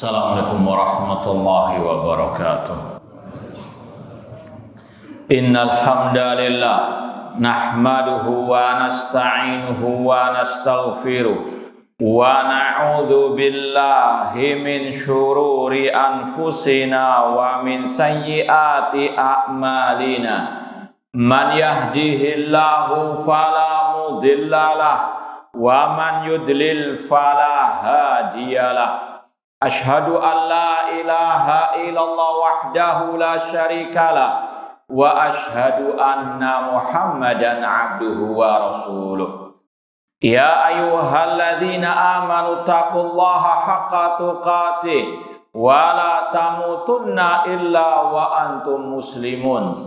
Assalamualaikum warahmatullahi wabarakatuh. Innal hamdalillah nahmaduhu wa nasta'inuhu wa nastaghfiruh wa na'udzu billahi min syururi anfusina wa min sayyiati a'malina. Man yahdihillahu fala mudhillalah wa man yudlil fala hadiyalah. Ashhadu an la ilaha illallah wahdahu la syarikalah wa ashhadu anna Muhammadan abduhu wa rasuluh. Ya ayyuhalladzina amanu taqullaha haqqa tuqatih wa la tamutunna illa wa antum muslimun.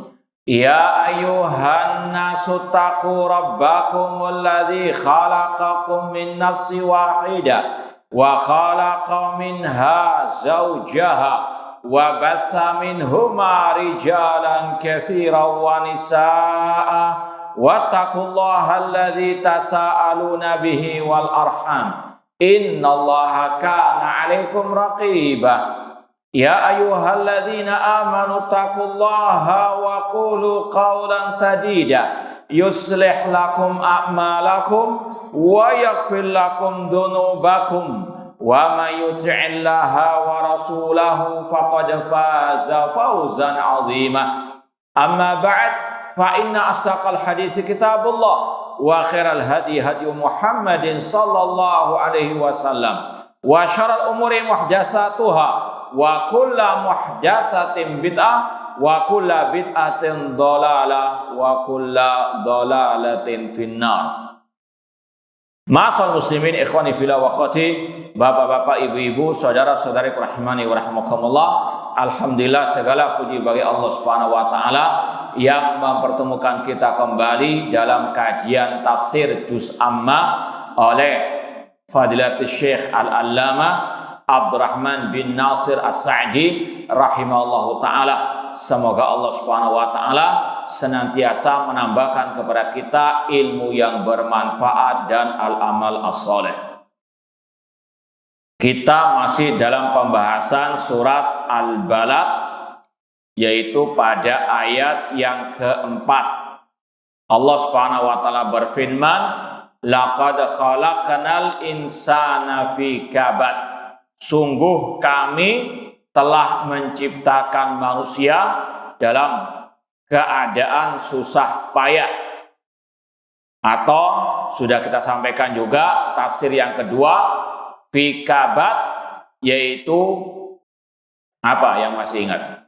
Ya ayyuhan nasu taqu rabbakumul ladzi khalaqakum min nafsin wahidah wa khalaqa minha zawjaha wa batha minhuma rijalan katsiran wa nisaa'a wattaqullaha alladzi tasaaluna bihi wal arham innallaha kana 'alaikum raqiba. Ya ayyuhalladzina amanu taqullaha wa qulu qawlan sadida yuslih lakum a'malakum wa yaghfir lakum dhunubakum wa may yuti'illaha wa rasulahu faqad faza fawzan 'azima. Amma ba'd, fa inna asaqal hadits kitabullah wa khairal hadi hadi Muhammadin sallallahu alaihi wasallam wa syarrul umuri muhdatsatuha wa kullu muhdatsatin bid'ah wa kullu bid'atin dhalalah wa kullu dhalalatin finnar. Ma'asal muslimin ikhwani fillah wa akhwati, bapak-bapak, ibu-ibu, saudara-saudari rahimani wa rahimakumullah. Alhamdulillah, segala puji bagi Allah Subhanahu wa taala yang mempertemukan kita kembali dalam kajian tafsir juz amma oleh Fadilatul Syekh Al-Allamah Abdurrahman bin Nasir As-Sa'di rahimahullahu taala. Semoga Allah Subhanahu wa taala senantiasa menambahkan kepada kita ilmu yang bermanfaat dan al-amal as-saleh. Kita masih dalam pembahasan surat Al-Balad, yaitu pada ayat yang keempat. Allah Subhanahu wa taala berfirman, laqad khalaqnal insana fi kabad. Sungguh kami telah menciptakan manusia dalam keadaan susah payah. Atau sudah kita sampaikan juga tafsir yang kedua, fi kabad, yaitu apa yang masih ingat?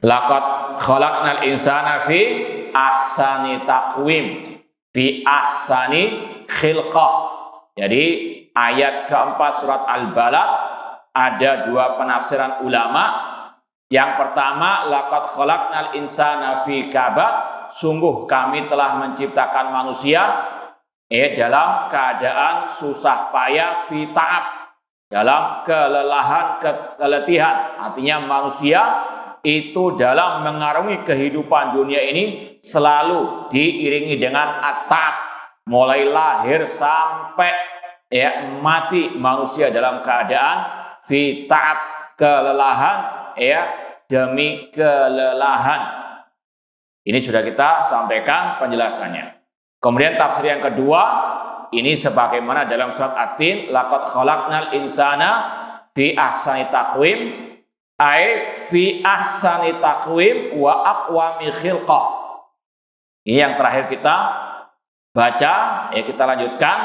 Laqad khalaqnal insana fi ahsani taqwim, fi ahsani khilqah. Jadi ayat keempat surat Al-Balad ada dua penafsiran ulama. Yang pertama, laqad khalaqnal insana fi kabad, sungguh kami telah menciptakan manusia dalam keadaan susah payah, fi ta'ab, dalam kelelahan, keletihan. Artinya manusia itu dalam mengarungi kehidupan dunia ini selalu diiringi dengan at-ta'ab. Mulai lahir sampai mati manusia dalam keadaan fi ta'ab, kelelahan demi kelelahan. Ini sudah kita sampaikan penjelasannya. Kemudian tafsir yang kedua, ini sebagaimana dalam surat At-Tin, laqad khalaqnal insana fi ahsani taqwim, ai fi ahsani taqwim wa aqwami khilqah. Ini yang terakhir kita baca, kita lanjutkan.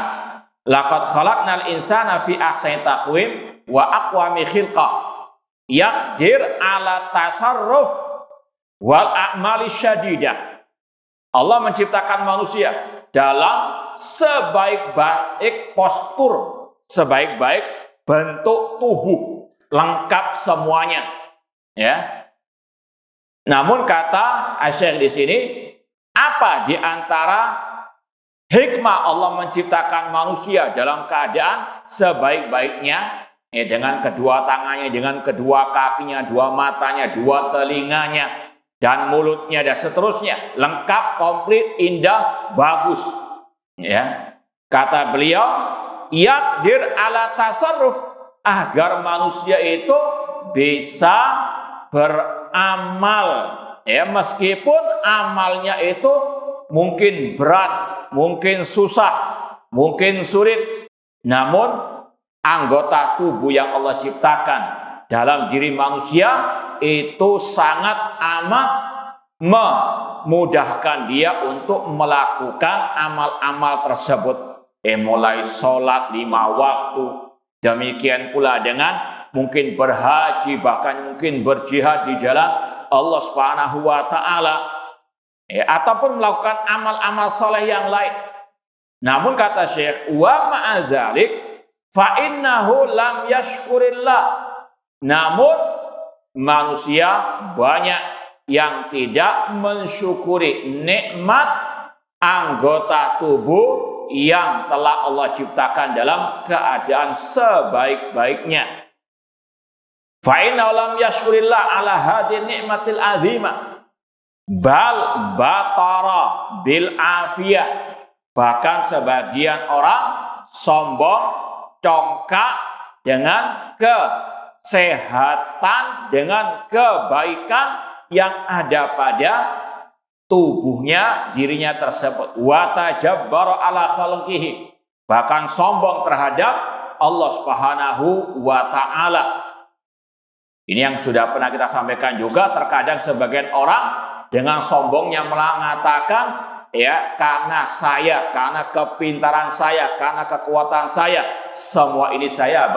Laqad khalaqnal insana fi ahsani taqwim wa aqwami khilqah yaqdir ala tasarruf wal a'mali syadidah. Allah menciptakan manusia dalam sebaik-baik postur, sebaik-baik bentuk tubuh, lengkap semuanya. Namun kata Asy-Syaikh di sini, apa di antara hikmah Allah menciptakan manusia dalam keadaan sebaik-baiknya, dengan kedua tangannya, dengan kedua kakinya, dua matanya, dua telinganya, dan mulutnya, dan seterusnya, lengkap, komplit, indah, bagus. Kata beliau, yaqdir ala tasarruf, agar manusia itu bisa beramal, ya, meskipun amalnya itu mungkin berat, mungkin susah, mungkin sulit, namun anggota tubuh yang Allah ciptakan dalam diri manusia itu sangat amat memudahkan dia untuk melakukan amal-amal tersebut. Mulai sholat 5 waktu, demikian pula dengan mungkin berhaji, bahkan mungkin berjihad di jalan Allah Subhanahu wa Ta'ala, ataupun melakukan amal-amal soleh yang lain. Namun kata Syekh, wa ma'adzalik fa innahu lam yashkurillah, namun manusia banyak yang tidak mensyukuri nikmat anggota tubuh yang telah Allah ciptakan dalam keadaan sebaik-baiknya. Fa inna lam yashkurillah ala hadhihi ni'matil azimah bal batara bil afiyah. Bahkan sebagian orang sombong, congkak dengan kesehatan, dengan kebaikan yang ada pada tubuhnya, dirinya tersebut. Wa tajabbara ala khalqihi, bahkan sombong terhadap Allah Subhanahu wa Ta'ala. Ini yang sudah pernah kita sampaikan juga. Terkadang sebagian orang dengan sombongnya mengatakan, ya, karena saya, karena kepintaran saya, karena kekuatan saya, semua ini saya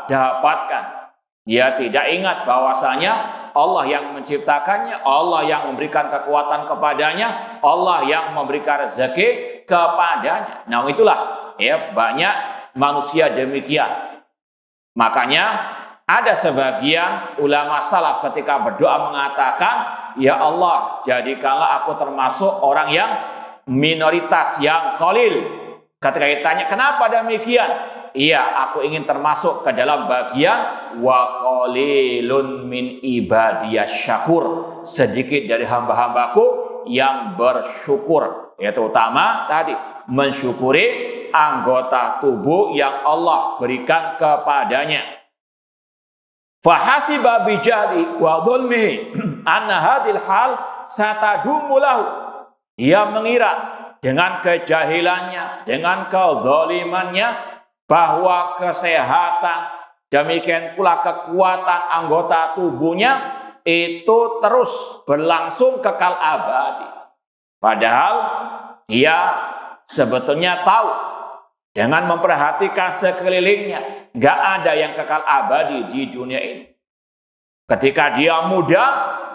dapatkan. Dia tidak ingat bahwasanya Allah yang menciptakannya, Allah yang memberikan kekuatan kepadanya, Allah yang memberikan rezeki kepadanya. Nah, itulah, ya, banyak manusia demikian. Makanya ada sebagian ulama salaf ketika berdoa mengatakan, ya Allah, jadikanlah aku termasuk orang yang minoritas, yang qalil. Ketika ditanya kenapa demikian, iya, aku ingin termasuk ke dalam bagian wa qalilun min ibadiyas syakur, sedikit dari hamba-hambaku yang bersyukur, ya, terutama tadi mensyukuri anggota tubuh yang Allah berikan kepadanya. Fahasiba bijali wa dhulmihi anna hadhil hal satadumu lahu. Dia mengira dengan kejahilannya, dengan kezalimannya, bahwa kesehatan, demikian pula kekuatan anggota tubuhnya itu terus berlangsung kekal abadi. Padahal dia sebetulnya tahu dengan memperhatikan sekelilingnya, gak ada yang kekal abadi di dunia ini. Ketika dia muda,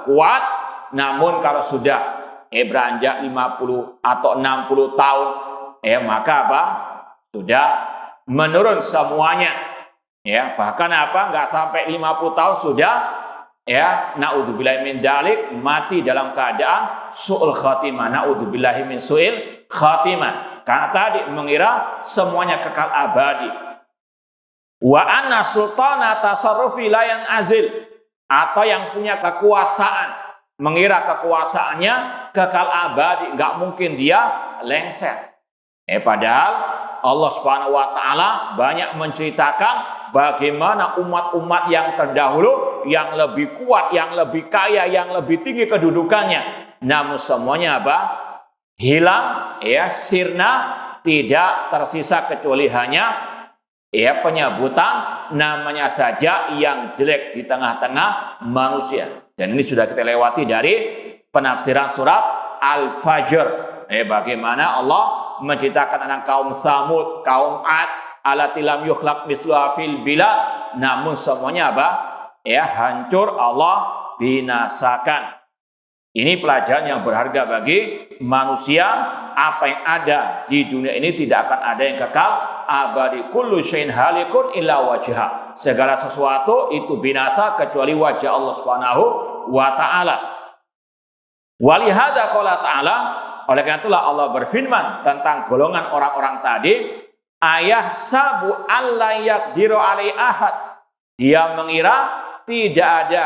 kuat, namun kalau sudah beranjak 50 atau 60 tahun, maka sudah menurun semuanya, ya, bahkan nggak sampai 50 tahun sudah, ya, naudzubillahi min dzalik, mati dalam keadaan su'ul khatimah. Naudzubillahi min su'il khatimah, karena tadi mengira semuanya kekal abadi. Wa anna sultana tasarrufi la yanazil, atau yang punya kekuasaan mengira kekuasaannya kekal abadi, nggak mungkin dia lengser. Padahal Allah Subhanahu wa Ta'ala banyak menceritakan bagaimana umat-umat yang terdahulu yang lebih kuat, yang lebih kaya, yang lebih tinggi kedudukannya, namun semuanya hilang, ya, sirna, tidak tersisa kecuali hanya, ya, penyebutan namanya saja yang jelek di tengah-tengah manusia. Dan ini sudah kita lewati dari penafsiran surat Al-Fajr. Bagaimana Allah menceritakan anak kaum Samud, kaum Ad, allati lam yukhlaq misluha fil bilad, namun semuanya hancur, Allah binasakan. Ini pelajaran yang berharga bagi manusia. Apa yang ada di dunia ini tidak akan ada yang kekal abadi. Kullu syai'in halikun illa wajha. Segala sesuatu itu binasa kecuali wajah Allah Subhanahu wa Ta'ala. Walihada qala ta'ala, oleh karena itulah Allah berfirman tentang golongan orang-orang tadi, ayah sabu alla yaqdiru alai ahad. Dia mengira tidak ada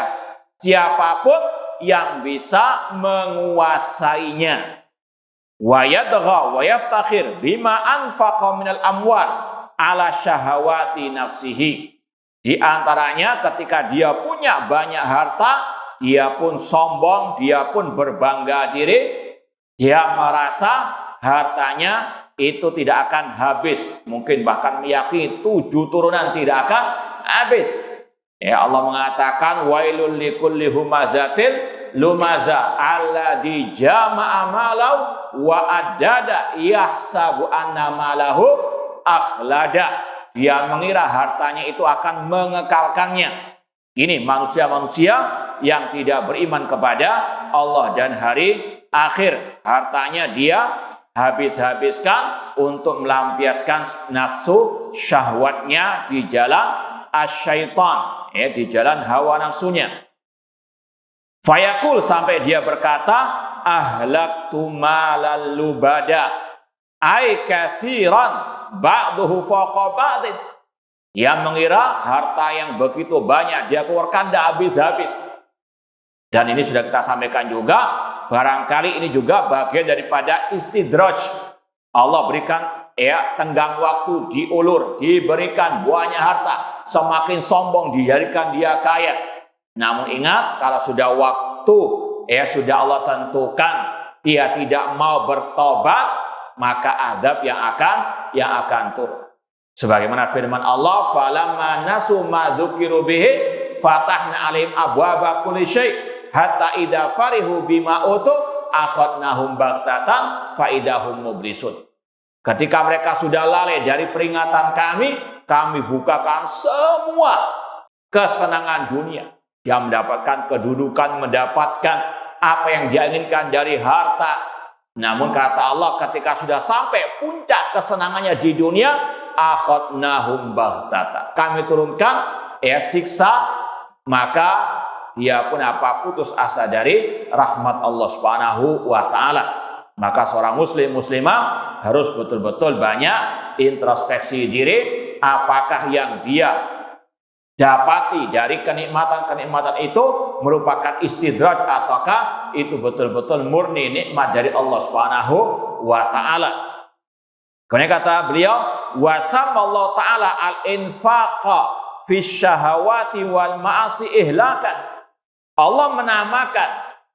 siapapun yang bisa menguasainya. Wa yadgha wa yaftakhir bima anfaqa minal amwal ala syahawati nafsihi. Di antaranya ketika dia punya banyak harta, dia pun sombong, dia pun berbangga diri, dia merasa hartanya itu tidak akan habis. Mungkin bahkan meyakini 7 turunan tidak akan habis. Ya, Allah mengatakan wailul likulli humazatil lumaza alladzi jama'a malau wa addada yahsabu anna malahu akhlada. Dia mengira hartanya itu akan mengekalkannya. Ini manusia-manusia yang tidak beriman kepada Allah dan hari akhir. Hartanya dia habis-habiskan untuk melampiaskan nafsu syahwatnya di jalan asyaitan, di jalan hawa nafsunya. Fayaqul, sampai dia berkata, ahlaktu malal lubada ay katsiran ba'duhu fawqa ba'din. Dia mengira harta yang begitu banyak dia keluarkan tidak habis-habis. Dan ini sudah kita sampaikan juga, barangkali ini juga bagian daripada istidraj. Allah berikan tenggang waktu, diulur, diberikan banyak harta, semakin sombong dijadikan dia kaya. Namun ingat, kalau sudah waktu sudah Allah tentukan dia tidak mau bertobat, maka adab yang akan turun. Sebagaimana firman Allah, falamma nasu ma dzukiru bihi fatahna alaihim abwaaba kulli syai' hatta idza farihu bima utu akhadnahum baghtatan fa idahum mublisun. Ketika mereka sudah lalai dari peringatan kami bukakan semua kesenangan dunia. Dia mendapatkan kedudukan, mendapatkan apa yang dia inginkan dari harta. Namun kata Allah, ketika sudah sampai puncak kesenangannya di dunia, akhadnahum baghtatan, kami turunkan siksa, maka dia pun putus asa dari rahmat Allah Subhanahu wa taala. Maka seorang muslim muslimah harus betul-betul banyak introspeksi diri, apakah yang dia dapati dari kenikmatan-kenikmatan itu merupakan istidraj ataukah itu betul-betul murni nikmat dari Allah Subhanahu wa taala. Kemudian kata beliau, wasammallahu ta'ala al-infaqa fi syahawati wal ma'asi ihlakan. Allah menamakan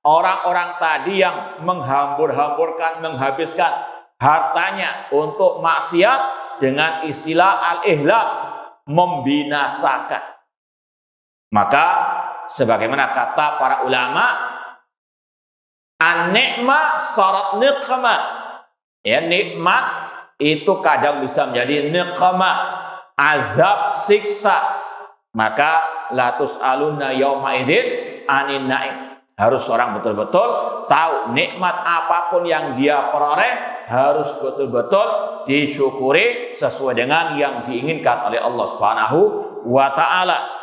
orang-orang tadi yang menghambur-hamburkan, menghabiskan hartanya untuk maksiat dengan istilah al-ihlak, membinasakan. Maka sebagaimana kata para ulama, an-ni'mah sarat niqmah. Nikmat itu kadang bisa menjadi niqmah, azab, siksa. Maka la tus'aluna yauma idzin anin na'im. Harus orang betul-betul tahu nikmat apapun yang dia peroleh harus betul-betul disyukuri sesuai dengan yang diinginkan oleh Allah Subhanahu wa taala.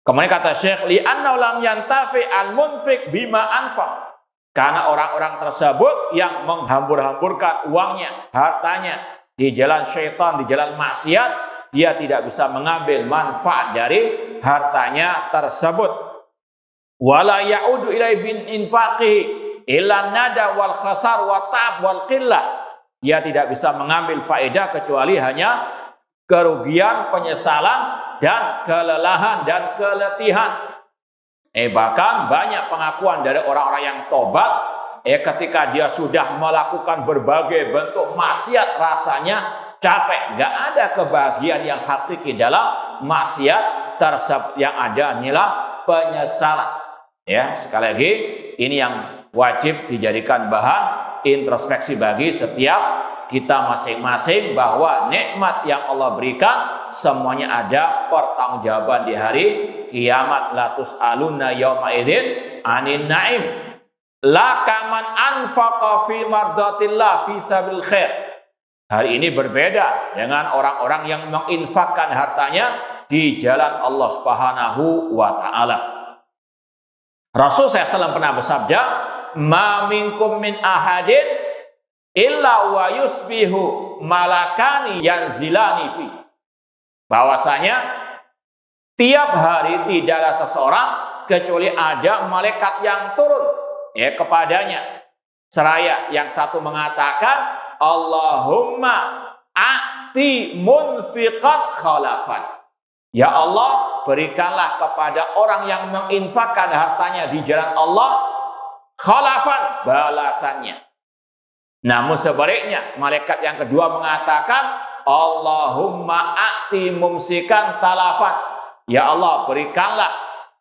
Kemudian kata Syekh, li'anna lam yantafi al-munfik bima anfaq. Karena orang-orang tersebut yang menghambur-hamburkan uangnya, hartanya di jalan syaitan, di jalan maksiat, dia tidak bisa mengambil manfaat dari hartanya tersebut. Wala ya'udu ilai bin infaqihi illa nada wal khasar wa ta'ab wal qillah. Dia tidak bisa mengambil faedah kecuali hanya kerugian, penyesalan, dan kelelahan dan keletihan. Bahkan banyak pengakuan dari orang-orang yang tobat, ketika dia sudah melakukan berbagai bentuk maksiat rasanya capek, nggak ada kebahagiaan yang hakiki dalam maksiat tersebut, yang ada inilah penyesalan. Sekali lagi ini yang wajib dijadikan bahan introspeksi bagi setiap kita masing-masing, bahwa nikmat yang Allah berikan semuanya ada pertanggungjawaban di hari kiamat. La tus'aluna yauma idzin anin na'im la kaman anfaqa fi mardatillah fi sabil khair. Hari ini berbeda dengan orang-orang yang menginfakkan hartanya di jalan Allah Subhanahu wa taala. Rasul SAW pernah bersabda, ma minkum min ahadin illa wa yusbihu malakani yanzilani fi. Bahwasanya tiap hari tidak ada seseorang kecuali ada malaikat yang turun kepadanya. Seraya yang satu mengatakan Allahumma a'ti munfiqan khalafan. Ya Allah, berikanlah kepada orang yang menginfakkan hartanya di jalan Allah khalafan, balasannya. Namun sebaliknya, malaikat yang kedua mengatakan, Allahumma a'ti mumsikan talafan. Ya Allah, berikanlah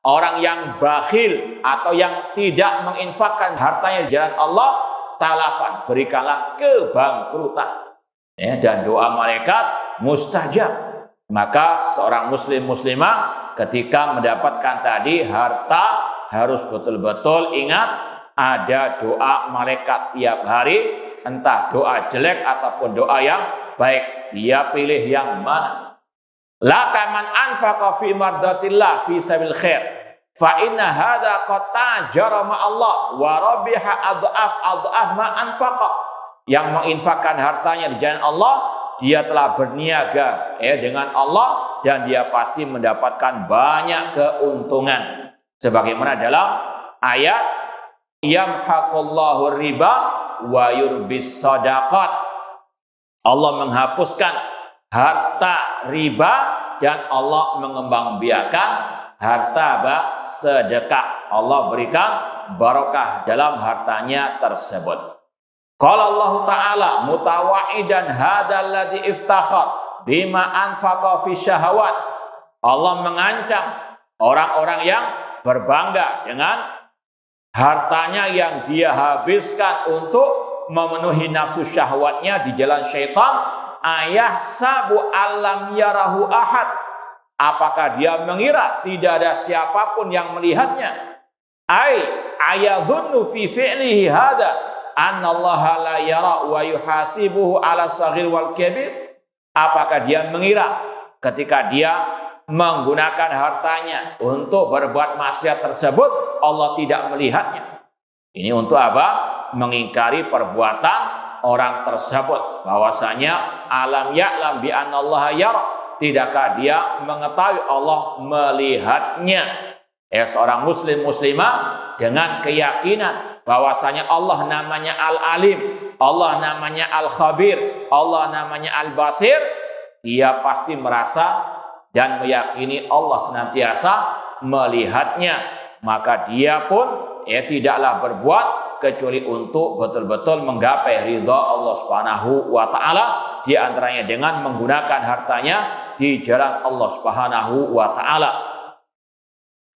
orang yang bakhil atau yang tidak menginfakkan hartanya di jalan Allah talafan, berikanlah kebangkrutan. Ya, dan doa malaikat mustajab. Maka seorang muslim muslimah ketika mendapatkan tadi harta harus betul-betul ingat ada doa malaikat tiap hari, entah doa jelek ataupun doa yang baik, dia pilih yang mana. La kaman anfaqa fi mardatillah fi sabil khair fa inna hadza qad tajara ma Allah wa rabiha adhaf ma anfaqa. Yang menginfakkan hartanya di jalan Allah, dia telah berniaga dengan Allah dan dia pasti mendapatkan banyak keuntungan. Sebagaimana dalam ayat yamhaqullahu riba wa yurbis shadaqat. Allah menghapuskan harta riba dan Allah mengembangbiakan harta sedekah. Allah berikan barakah dalam hartanya tersebut. Qala Allah Ta'ala mutawa'idan hadzal ladzi iftakhar bima anfaqa fi syahawat. Allah mengancam orang-orang yang berbangga dengan hartanya yang dia habiskan untuk memenuhi nafsu syahwatnya di jalan syaitan. Ayah sabu alam yarahu ahad. Apakah dia mengira tidak ada siapapun yang melihatnya? Ayadhunnu fi fi'lihi hadza annallaha la yara wa yuhasibuhu ala saghir wal kabir. Apakah dia mengira ketika dia menggunakan hartanya untuk berbuat maksiat tersebut Allah tidak melihatnya? Ini untuk apa? Mengingkari perbuatan orang tersebut, bahwasanya alam ya'lam bi annallaha yara. Tidakkah dia mengetahui Allah melihatnya? Seorang muslim muslimah dengan keyakinan bahwasanya Allah namanya Al-Alim, Allah namanya Al-Khabir, Allah namanya Al-Basir, dia pasti merasa dan meyakini Allah senantiasa melihatnya. Maka dia pun tidaklah berbuat kecuali untuk betul-betul menggapai ridha Allah Subhanahu wa taala, di antaranya dengan menggunakan hartanya di jalan Allah Subhanahu wa taala.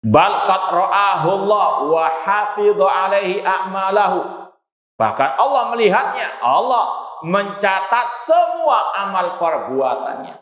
Bal qad ra'ahu Allah wa hafidha alaihi a'malahu. Bahkan Allah melihatnya, Allah mencatat semua amal perbuatannya.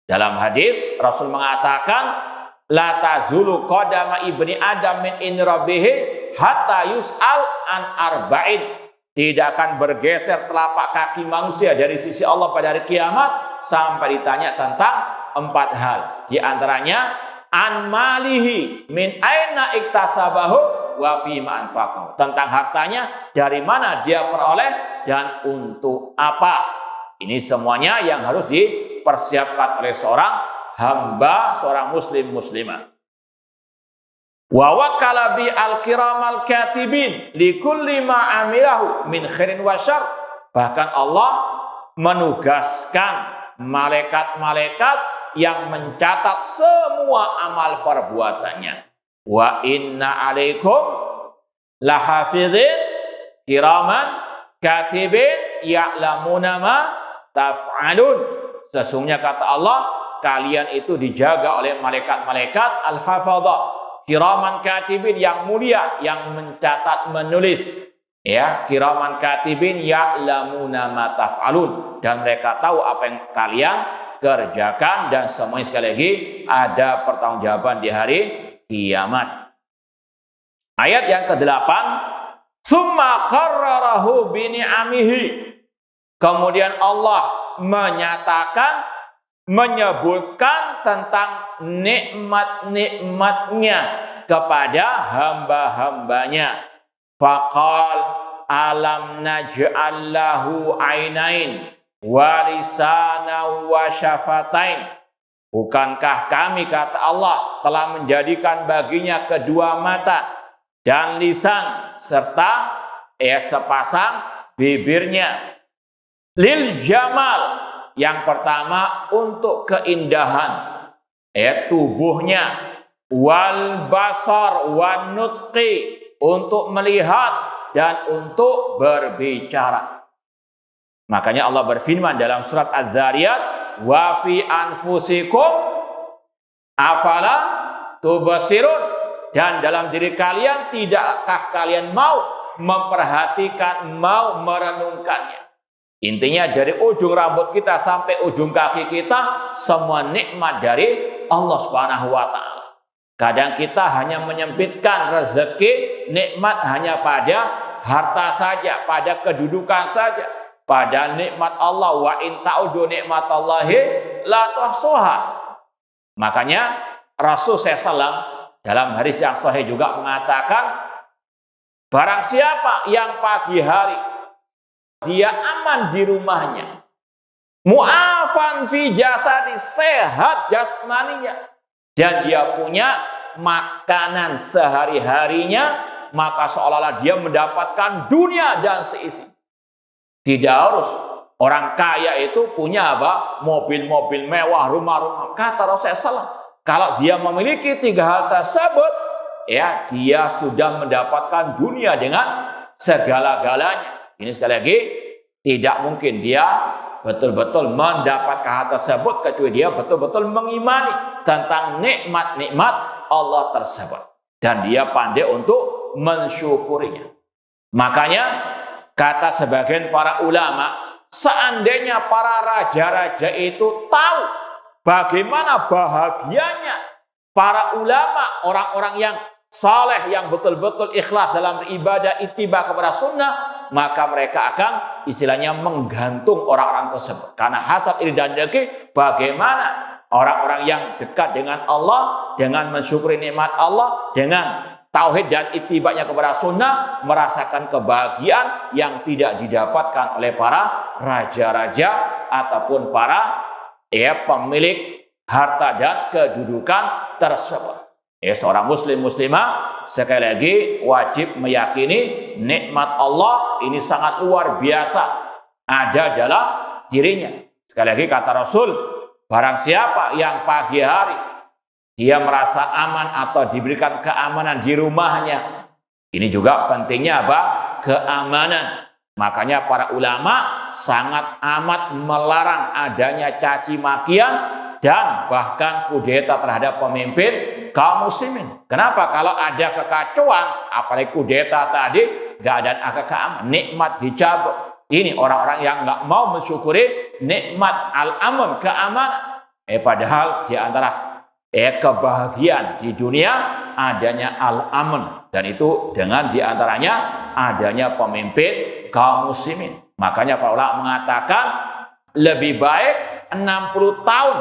Dalam hadis Rasul mengatakan, la tazulu qadama ibni adam min in rabbihi hatta yus'al an arba'in. Tidak akan bergeser telapak kaki manusia dari sisi Allah pada hari kiamat sampai ditanya tentang 4 hal. Di antaranya an malihi min aina iktasabahu wa fi ma anfaqahu. Tentang hartanya, dari mana dia peroleh dan untuk apa. Ini semuanya yang harus dipersiapkan oleh seorang hamba, seorang muslim muslimah. Wa wakala bi al-kiramal katibin li kulli ma amilahu min khairin wa syarr. Bahkan Allah menugaskan malaikat-malaikat yang mencatat semua amal perbuatannya. Wa inna alaikum lahafidhin kiraman katibin ya'lamuna ma taf'alun. Sesungguhnya kata Allah, kalian itu dijaga oleh malaikat-malaikat al-hafadhah, kiraman katibin yang mulia, yang mencatat menulis. Kiraman katibin ya'lamuna ma taf'alun, dan mereka tahu apa yang kalian kerjakan, dan semuanya sekali lagi ada pertanggungjawaban di hari kiamat. Ayat yang ke-8, summa qarrarahu bi ni'amihi. Kemudian Allah menyebutkan tentang nikmat-nikmatnya kepada hamba-hambanya. Faqal alam naj'al lahu ainain wa lisana wa syafatain. Bukankah kami, kata Allah, telah menjadikan baginya kedua mata dan lisan serta sepasang bibirnya. Lil jamal, Yang pertama untuk keindahan tubuhnya, wal basar wan nutqi, untuk melihat dan untuk berbicara. Makanya Allah berfirman dalam surat Az-Zariyat, wa fi anfusikum afala tubsirun, dan dalam diri kalian tidakkah kalian mau memperhatikan, mau merenungkannya. Intinya dari ujung rambut kita sampai ujung kaki kita semua nikmat dari Allah Subhanahu wa taala. Kadang kita hanya menyempitkan rezeki, nikmat hanya pada harta saja, pada kedudukan saja. Pada nikmat Allah, wa in ta'udu nikmatallahi la tuhsuha. Makanya Rasul SAW dalam hadis yang sahih juga mengatakan, barang siapa yang pagi hari dia aman di rumahnya, mu'afan fi jasadi, sehat jasmaninya, dan dia punya makanan sehari-harinya, maka seolah-olah dia mendapatkan dunia dan seisi. Tidak harus orang kaya itu punya apa? Mobil-mobil mewah, rumah-rumah. Kata Rasulullah SAW, kalau dia memiliki 3 hal tersebut, ya dia sudah mendapatkan dunia dengan segala-galanya. Ini sekali lagi, tidak mungkin dia betul-betul mendapatkan hal tersebut kecuali dia betul-betul mengimani tentang nikmat-nikmat Allah tersebut. Dan dia pandai untuk mensyukurinya. Makanya kata sebagian para ulama, seandainya para raja-raja itu tahu bagaimana bahagianya para ulama, orang-orang yang saleh, yang betul-betul ikhlas dalam beribadah, ittiba kepada sunnah, maka mereka akan istilahnya menggantung orang-orang tersebut. Karena hasad, iri dan dengki, bagaimana orang-orang yang dekat dengan Allah, dengan mensyukuri nikmat Allah, dengan tauhid dan ittibanya kepada sunnah, merasakan kebahagiaan yang tidak didapatkan oleh para raja-raja ataupun para pemilik harta dan kedudukan tersebut. Seorang muslim muslimah sekali lagi wajib meyakini nikmat Allah ini sangat luar biasa ada dalam dirinya. Sekali lagi kata Rasul, barang siapa yang pagi hari dia merasa aman atau diberikan keamanan di rumahnya, ini juga pentingnya apa? Keamanan. Makanya para ulama sangat amat melarang adanya caci makian dan bahkan kudeta terhadap pemimpin kaum muslimin. Kenapa? Kalau ada kekacauan, apalagi kudeta tadi, gak ada keamanan, nikmat dicabut. Ini orang-orang yang gak mau mensyukuri nikmat al-amun, keamanan. Padahal di antara kebahagiaan di dunia adanya al-amun, dan itu dengan di antaranya adanya pemimpin kaum muslimin. Makanya para ulama mengatakan lebih baik 60 tahun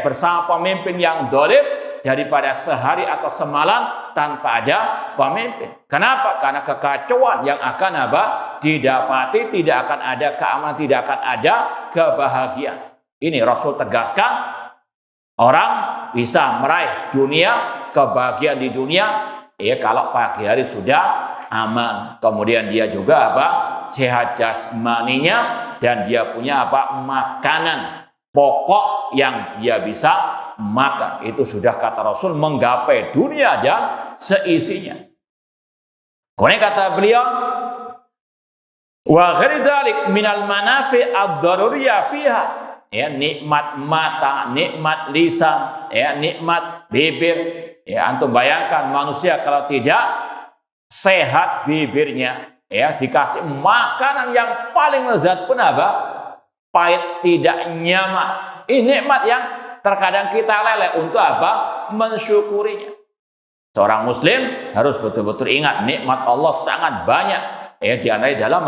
bersama pemimpin yang dolim daripada sehari atau semalam tanpa ada pemimpin. Kenapa? Karena kekacauan yang akan didapati, tidak akan ada keamanan, tidak akan ada kebahagiaan. Ini Rasul tegaskan, orang bisa meraih dunia, kebahagiaan di dunia, kalau pagi hari sudah aman. Kemudian dia juga sehat jasmaninya, dan dia punya makanan pokok yang dia bisa makan. Itu sudah kata Rasul menggapai dunia dan seisinya. Kemudian kata beliau, wa ghairi dzalik minal manafi ad-daruriyah fiha, nikmat mata, nikmat lisan, nikmat bibir. Antum bayangkan manusia kalau tidak sehat bibirnya, dikasih makanan yang paling lezat pun pahit, tidak nyaman. Ini nikmat yang terkadang kita leleh untuk mensyukurinya. Seorang muslim harus betul-betul ingat nikmat Allah sangat banyak. Di antaranya dalam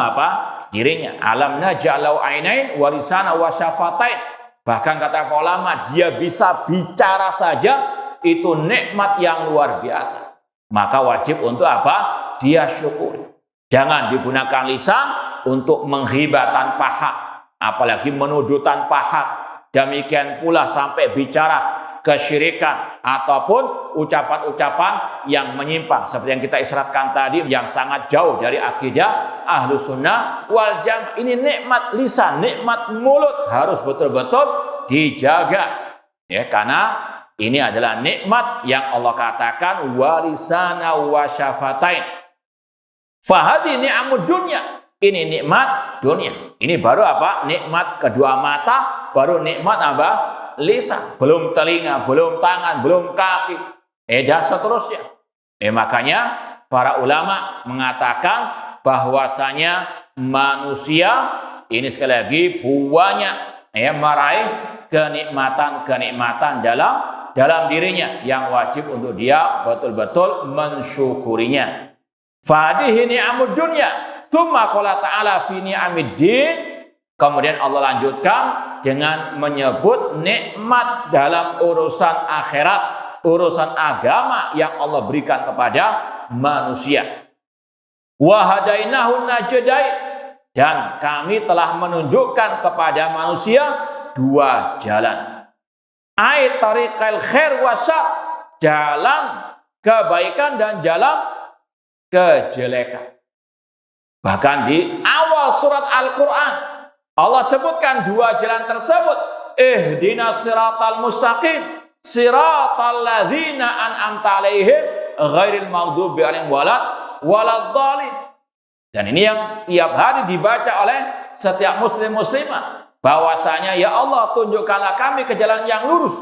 dirinya. Alam naj'alau ainain wa lisana wa syafatain. Bahkan kata para ulama, dia bisa bicara saja, itu nikmat yang luar biasa. Maka wajib untuk dia syukuri. Jangan digunakan lisan untuk menghibah tanpa hak, apalagi menuduh tanpa hak. Demikian pula sampai bicara kesyirikan ataupun ucapan-ucapan yang menyimpang seperti yang kita isyaratkan tadi, yang sangat jauh dari akidah Ahlus Sunnah wal Jamaah. Ini nikmat lisan, nikmat mulut harus betul-betul dijaga, ya, karena ini adalah nikmat yang Allah katakan walisana wa syafatain. Fahadi ni'amud dunya. Ini nikmat dunia. Ini baru apa? Nikmat kedua mata, baru nikmat apa? Lisan. Belum telinga, belum tangan, belum kaki, dan seterusnya. Makanya para ulama mengatakan bahwasanya manusia ini sekali lagi banyak meraih kenikmatan dalam dirinya yang wajib untuk dia betul-betul mensyukurinya. Fadihi ni'amud dunya, tsumma qala ta'ala fi ni'amiddin. Kemudian Allah lanjutkan dengan menyebut nikmat dalam urusan akhirat, urusan agama yang Allah berikan kepada manusia. Wa hadainahun najdain, dan kami telah menunjukkan kepada manusia dua jalan. Ai tariqal khair wa syarr, jalan kebaikan dan jalan kejelekan. Bahkan di awal surat Al-Quran Allah sebutkan dua jalan tersebut. Ihdinas siratal mustaqim, siratal ladzina an'amta alaihim ghairil maghdubi alaihim waladdallin. Dan ini yang tiap hari dibaca oleh setiap muslim muslimah, bahwasanya ya Allah, tunjukkanlah kami ke jalan yang lurus.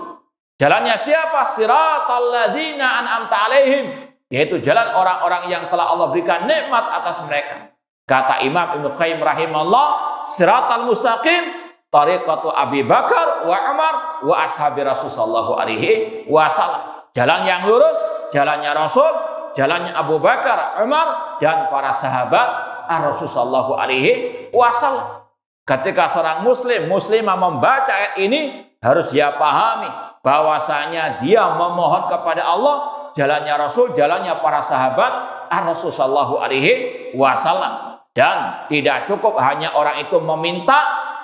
Jalannya siapa? Siratal ladzina an'amta alaihim, yaitu jalan orang-orang yang telah Allah berikan nikmat atas mereka. Kata Imam Ibnu Qayyim rahimahullah, siratal mustaqim tariqatu Abi Bakar wa Umar wa ashabi Rasul sallallahu alaihi wasallam. Jalan yang lurus, jalannya Rasul, jalannya Abu Bakar, Umar, dan para sahabat Rasul sallallahu alaihi wasallam. Ketika seorang muslimah membaca ayat ini, harus dia pahami bahwasanya dia memohon kepada Allah, jalannya Rasul, jalannya para sahabat Rasul sallallahu alaihi wasallam. Dan tidak cukup hanya orang itu meminta,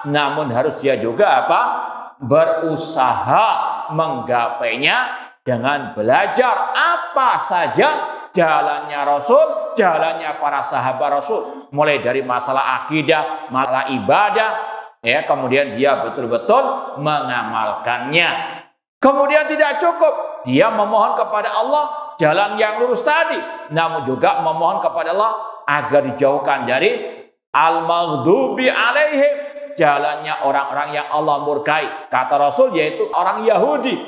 namun harus dia juga apa? Berusaha menggapainya dengan belajar apa saja jalannya Rasul, jalannya para sahabat Rasul, mulai dari masalah akidah, masalah ibadah, ya, kemudian dia betul-betul mengamalkannya. Kemudian tidak cukup dia memohon kepada Allah jalan yang lurus tadi, namun juga memohon kepada Allah agar dijauhkan dari al-maghdubi alaihim, jalannya orang-orang yang Allah murkai. Kata Rasul yaitu orang Yahudi,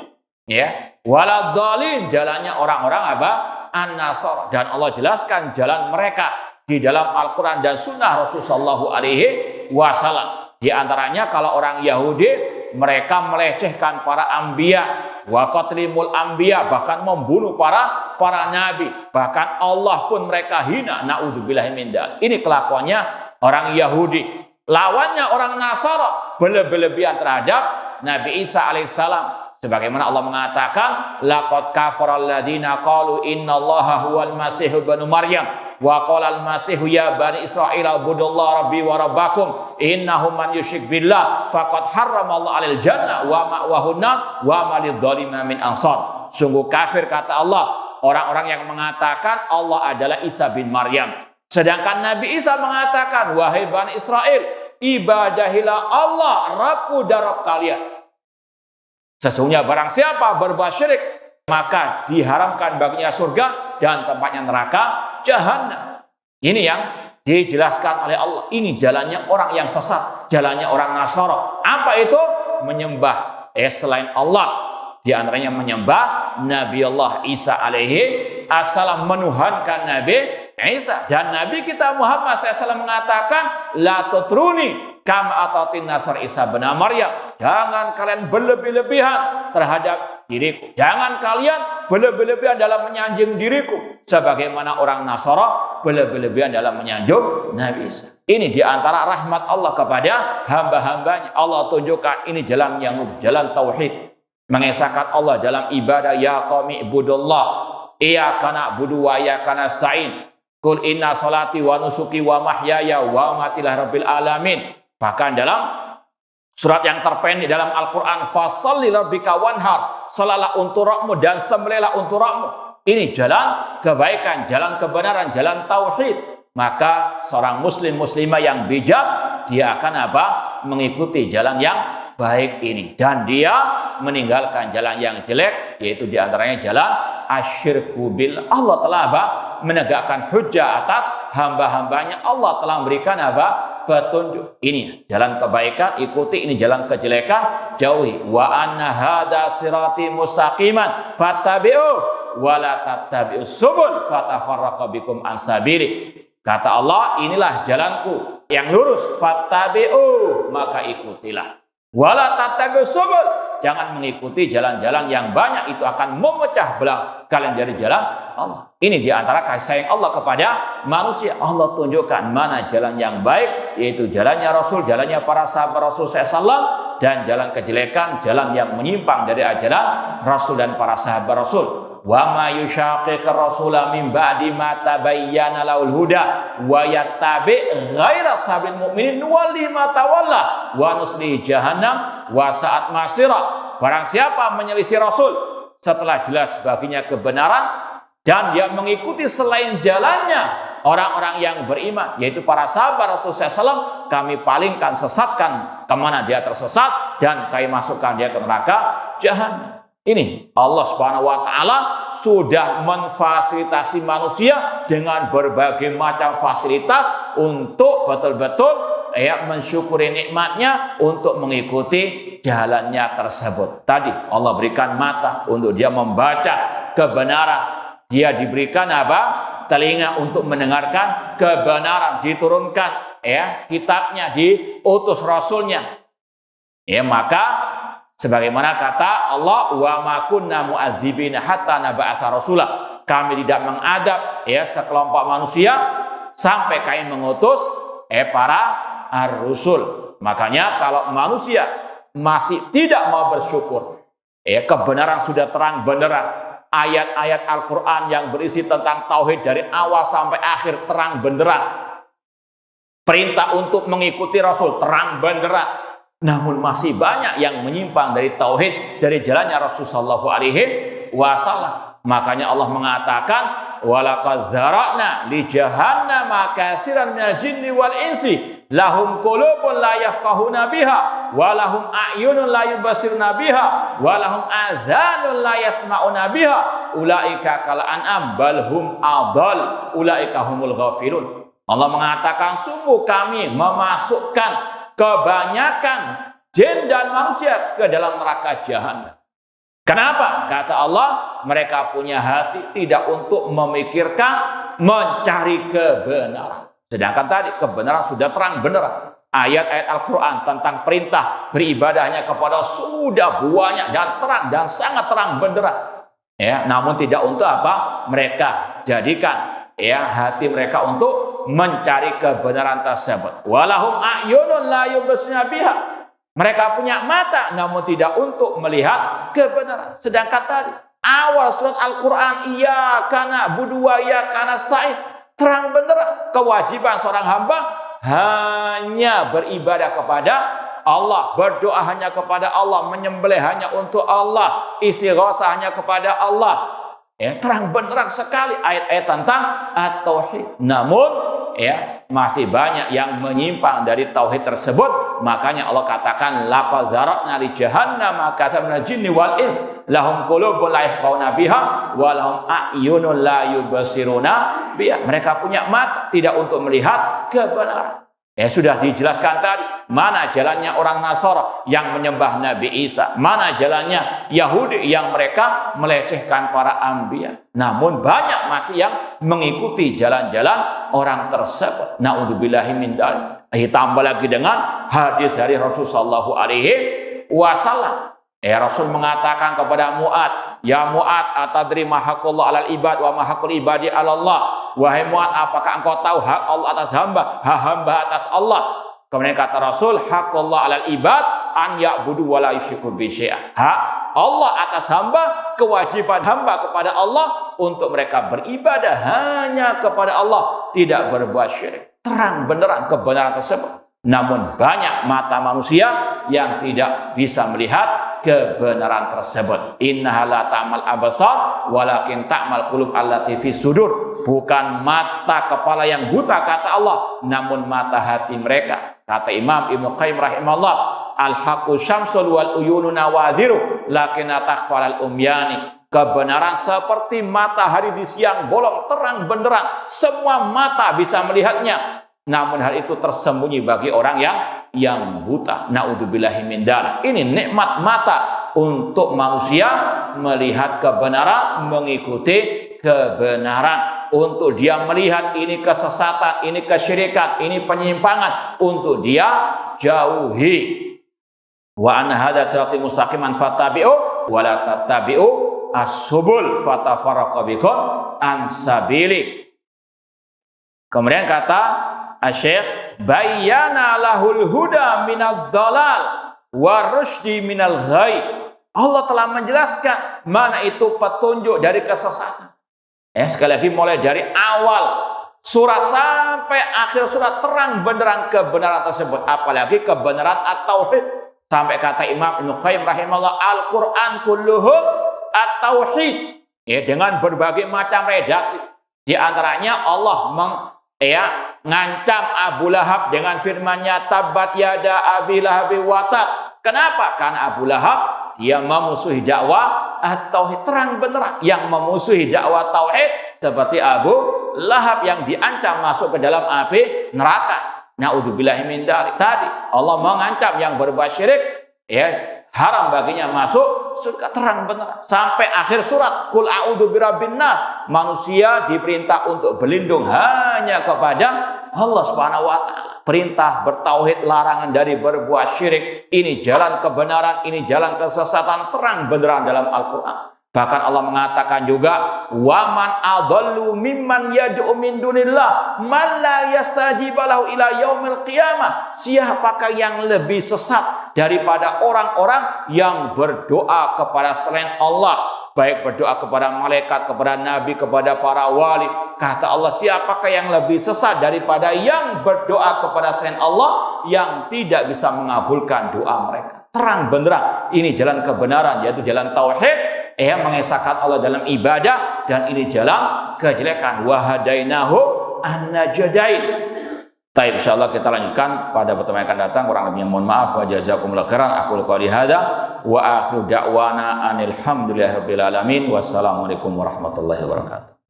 ya, waladdallin, jalannya orang-orang apa? An-Nasara. Dan Allah jelaskan jalan mereka di dalam Al-Quran dan Sunnah Rasul sallallahu alaihi wasallam. Di antaranya kalau orang Yahudi, mereka melecehkan para anbiya, wa qatlimul anbiya, bahkan membunuh para nabi, bahkan Allah pun mereka hina, naudzubillahi min dzalik. Ini kelakuannya orang Yahudi. Lawannya orang Nasara, berlebihan terhadap Nabi Isa alaihissalam. Sebagaimana Allah mengatakan, laqad kafaral ladzina qalu innallaha huwal masih ibnu maryam wa qala al masih ya bani israil ubudullaha rabbi wa rabbakum innahu man yusyrik billah faqad harramallahu alal jannah wa ma'wahun nar wa malidh dhalimin min ansar. Sungguh kafir, kata Allah, orang-orang yang mengatakan Allah adalah Isa bin Maryam. Sedangkan Nabi Isa mengatakan, wahai bani Israel, ibadahilah Allah Rabbku dan Rabb kalian. Sesungguhnya barang siapa berbuat syirik, maka diharamkan baginya surga dan tempatnya neraka jahanam. Ini yang dijelaskan oleh Allah. Ini jalannya orang yang sesat, jalannya orang Nasara. Apa itu? Menyembah selain Allah. Di antaranya menyembah Nabi Allah Isa alaihi assalam, menuhankan Nabi Isa. Dan Nabi kita Muhammad SAW mengatakan, la tutruni kama atatin nasar Isa bin Maryam. Jangan kalian berlebih-lebihan terhadap diriku. Jangan kalian berlebih-lebihan dalam menyanjung diriku, sebagaimana orang Nasara berlebih-lebihan dalam menyanjung Nabi Isa. Ini diantara rahmat Allah kepada hamba-hambanya. Allah tunjukkan ini jalan yang lurus, jalan tauhid, mengesahkan Allah dalam ibadah. Ya qaumi ibudullah iyyaka na'budu wa iyyaka nasta'in. Qul inna salati wa nusuki wa mahyaya wa mamati lillahi rabbil alamin. Bahkan dalam Surat yang terpendek dalam Al-Quran, fasholli lirabbika wanhar, sholalah untuk Rabbmu dan sembelihlah untuk Rabbmu. Ini jalan kebaikan, jalan kebenaran, jalan tauhid. Maka seorang muslim muslimah yang bijak, dia akan apa? Mengikuti jalan yang baik ini, dan dia meninggalkan jalan yang jelek, yaitu diantaranya jalan asyirku billah. Allah telah apa? Menegakkan hujjah atas hamba-hambanya. Allah telah memberikan apa? Petunjuk. Ini jalan kebaikan, ikuti. Ini jalan kejelekan, jauhi. Wa anna hadza sirati mustaqiman fattabi'u wa la tattabi'us subul fatafarraqu bikum an sabili. Kata Allah, inilah jalanku yang lurus, fattabi'u, maka ikutilah. Wa la tattabi'us subul, jangan mengikuti jalan-jalan yang banyak, itu akan memecah belah kalian dari jalan Allah. Ini diantara kasih sayang Allah kepada manusia. Allah tunjukkan mana jalan yang baik, yaitu jalannya Rasul, jalannya para sahabat Rasul SAW, dan jalan kejelekan, jalan yang menyimpang dari ajaran Rasul dan para sahabat Rasul. Wa ma yushaqiqir rasula min ba'di ma tabayyana lahul huda wa yattabi' ghaira sabil mu'minin nuwallihi ma tawalla wa nuslihi jahannam wa sa'at masira. Barang siapa menyelisih Rasul setelah jelas baginya kebenaran dan dia mengikuti selain jalannya orang-orang yang beriman, yaitu para sahabat Rasulullah SAW, kami palingkan, sesatkan kemana dia tersesat, dan kami masukkan dia ke neraka jahanam. Ini Allah Subhanahu wa Ta'ala sudah memfasilitasi manusia dengan berbagai macam fasilitas untuk betul-betul mensyukuri nikmatnya, untuk mengikuti jalannya tersebut. Tadi Allah berikan mata untuk dia membaca kebenaran, dia diberikan apa? Telinga untuk mendengarkan kebenaran, diturunkan kitabnya, diutus rasulnya. Maka sebagaimana kata Allah, wa ma kunna mu'adzibina hatta nab'atsa rasula, kami tidak mengadab sekelompok manusia sampai kami mengutus para ar-rusul. Makanya kalau manusia masih tidak mau bersyukur, kebenaran sudah terang benderang, ayat-ayat Al-Quran yang berisi tentang tauhid dari awal sampai akhir terang benderang, perintah untuk mengikuti Rasul terang benderang, namun masih banyak yang menyimpang dari tauhid, dari jalannya Rasulullah sallallahu alaihi wasallam. Makanya Allah mengatakan, walaqad dzara'na li jahannama katsiran minal jinni wal insi lahum qulubun la yafqahuna biha wa lahum a'yunun la yubsiruna biha wa lahum adhanun la yasma'una biha ulaika kal an'am bal hum adall ulaika humul ghafilun. Allah mengatakan, sungguh kami memasukkan kebanyakan jin dan manusia ke dalam neraka jahanam. Kenapa? Kata Allah, mereka punya hati tidak untuk memikirkan, mencari kebenaran. Sedangkan tadi kebenaran sudah terang benderang. Ayat-ayat Al-Quran tentang perintah beribadahnya kepada sudah banyak dan terang dan sangat terang benderang. Namun tidak untuk apa? Mereka jadikan hati mereka untuk mencari kebenaran tersebut. Walahum a'yunun la yubsiruna biha. Mereka punya mata namun tidak untuk melihat kebenaran. Sedangkan tadi awal surat Al-Quran, iyyaka na'budu wa iyyaka nasta'in, terang benderang kewajiban seorang hamba hanya beribadah kepada Allah, berdoa hanya kepada Allah, menyembelih hanya untuk Allah, istighosah hanya kepada Allah. Terang benderang sekali ayat-ayat tentang at-tauhid. Namun masih banyak yang menyimpang dari tauhid tersebut. Makanya Allah katakan, laqad dzara'na li jahannama katsiran minal jinni wal ins lahum qulubun la yafqahuna biha wa lahum a'yunun la yubsiruna biha. Mereka punya mata tidak untuk melihat kebenaran. Sudah dijelaskan tadi mana jalannya orang Nasara yang menyembah Nabi Isa, mana jalannya Yahudi yang mereka melecehkan para anbiya. Namun banyak masih yang mengikuti jalan-jalan orang tersebut. Na'udzubillahi min dzalik. Ditambah lagi dengan hadis dari Rasulullah sallallahu alaihi wasallam. Rasul mengatakan kepada Mu'ad, ya Mu'ad, atadri ma haqqullah 'alal ibad wa ma haqqul ibadi 'ala Allah. Wahai Mu'ad, apakah engkau tahu hak Allah atas hamba, hak hamba atas Allah? Kemudian kata Rasul, haqqullah 'alal ibad an ya'budu wa la yusyriku bi syai'an. Hak Allah atas hamba, kewajiban hamba kepada Allah untuk mereka beribadah hanya kepada Allah, tidak berbuat syirik. Terang benderang kebenaran tersebut. Namun banyak mata manusia yang tidak bisa melihat kebenaran tersebut. Innaha la ta'mal absar walakin ta'mal qulub allati fis sudur. Bukan mata kepala yang buta kata Allah, namun mata hati mereka. Kata Imam Ibnu Qayyim rahimahullah, al-haqqu syamsul wal uyunu nawadiru lakin takhfal al-umyani. Kebenaran seperti matahari di siang bolong, terang benderang, semua mata bisa melihatnya. Namun hal itu tersembunyi bagi orang yang buta. Naudzubillahi min dzalik. Ini nikmat mata untuk manusia melihat kebenaran, mengikuti kebenaran. Untuk dia melihat ini kesesatan, ini kesyirikan, ini penyimpangan, untuk dia jauhi. Wa anna hadza sirati mustaqiman fattabi'u wa la tattabi'u as-subul fatafarraqa bikum an sabili. Kemudian kata Asy-Syaikh, bayyana lahul huda minad dalal wa rusdi minal ghai. Allah telah menjelaskan mana itu petunjuk dari kesesatan. Sekali lagi mulai dari awal surat sampai akhir surat terang benderang kebenaran tersebut, apalagi kebenaran at-tauhid. Sampai kata Imam Ibnu Qayyim rahimahullah, Al-Qur'an kulluhu at-tauhid. Dengan berbagai macam redaksi. Di antaranya Allah ngancam Abu Lahab dengan firman-Nya tabbat yada abi lahabi wa tab. Kenapa? Karena Abu Lahab dia memusuhi dakwah at-tauhid, terang benderang. Yang memusuhi dakwah tauhid seperti Abu Lahab yang diancam masuk ke dalam api neraka. Naudzubillahi min dzalik. Tadi Allah mengancam yang berbuat syirik, haram baginya masuk surga, terang benderang. Sampai akhir surat, Qul a'udzu birabbin nas. Manusia diperintah untuk berlindung hanya kepada Allah Subhanahu wa taala. Perintah bertauhid, larangan dari berbuat syirik. Ini jalan kebenaran, ini jalan kesesatan, terang benderang dalam Al-Qur'an. Bahkan Allah mengatakan juga, waman adallu mimman yad'u min dunillah man la yastajiba lahu ila yaumil qiyamah. Siapakah yang lebih sesat daripada orang-orang yang berdoa kepada selain Allah, baik berdoa kepada malaikat, kepada nabi, kepada para wali. Kata Allah, siapakah yang lebih sesat daripada yang berdoa kepada selain Allah yang tidak bisa mengabulkan doa mereka. Terang benderang, ini jalan kebenaran, yaitu jalan tauhid, mengesahkan Allah dalam ibadah, dan ini jalan kejelekan. Wahadainahu an-najdain. Baik, insyaallah kita lanjutkan pada pertemuan yang akan datang. Kurang lebihnya mohon maaf. Wa jazakumullahu khairan. Aqulu qouli hadza wa akhiru da'wana anil hamdulillahirabbil alamin. Wassalamualaikum warahmatullahi wabarakatuh.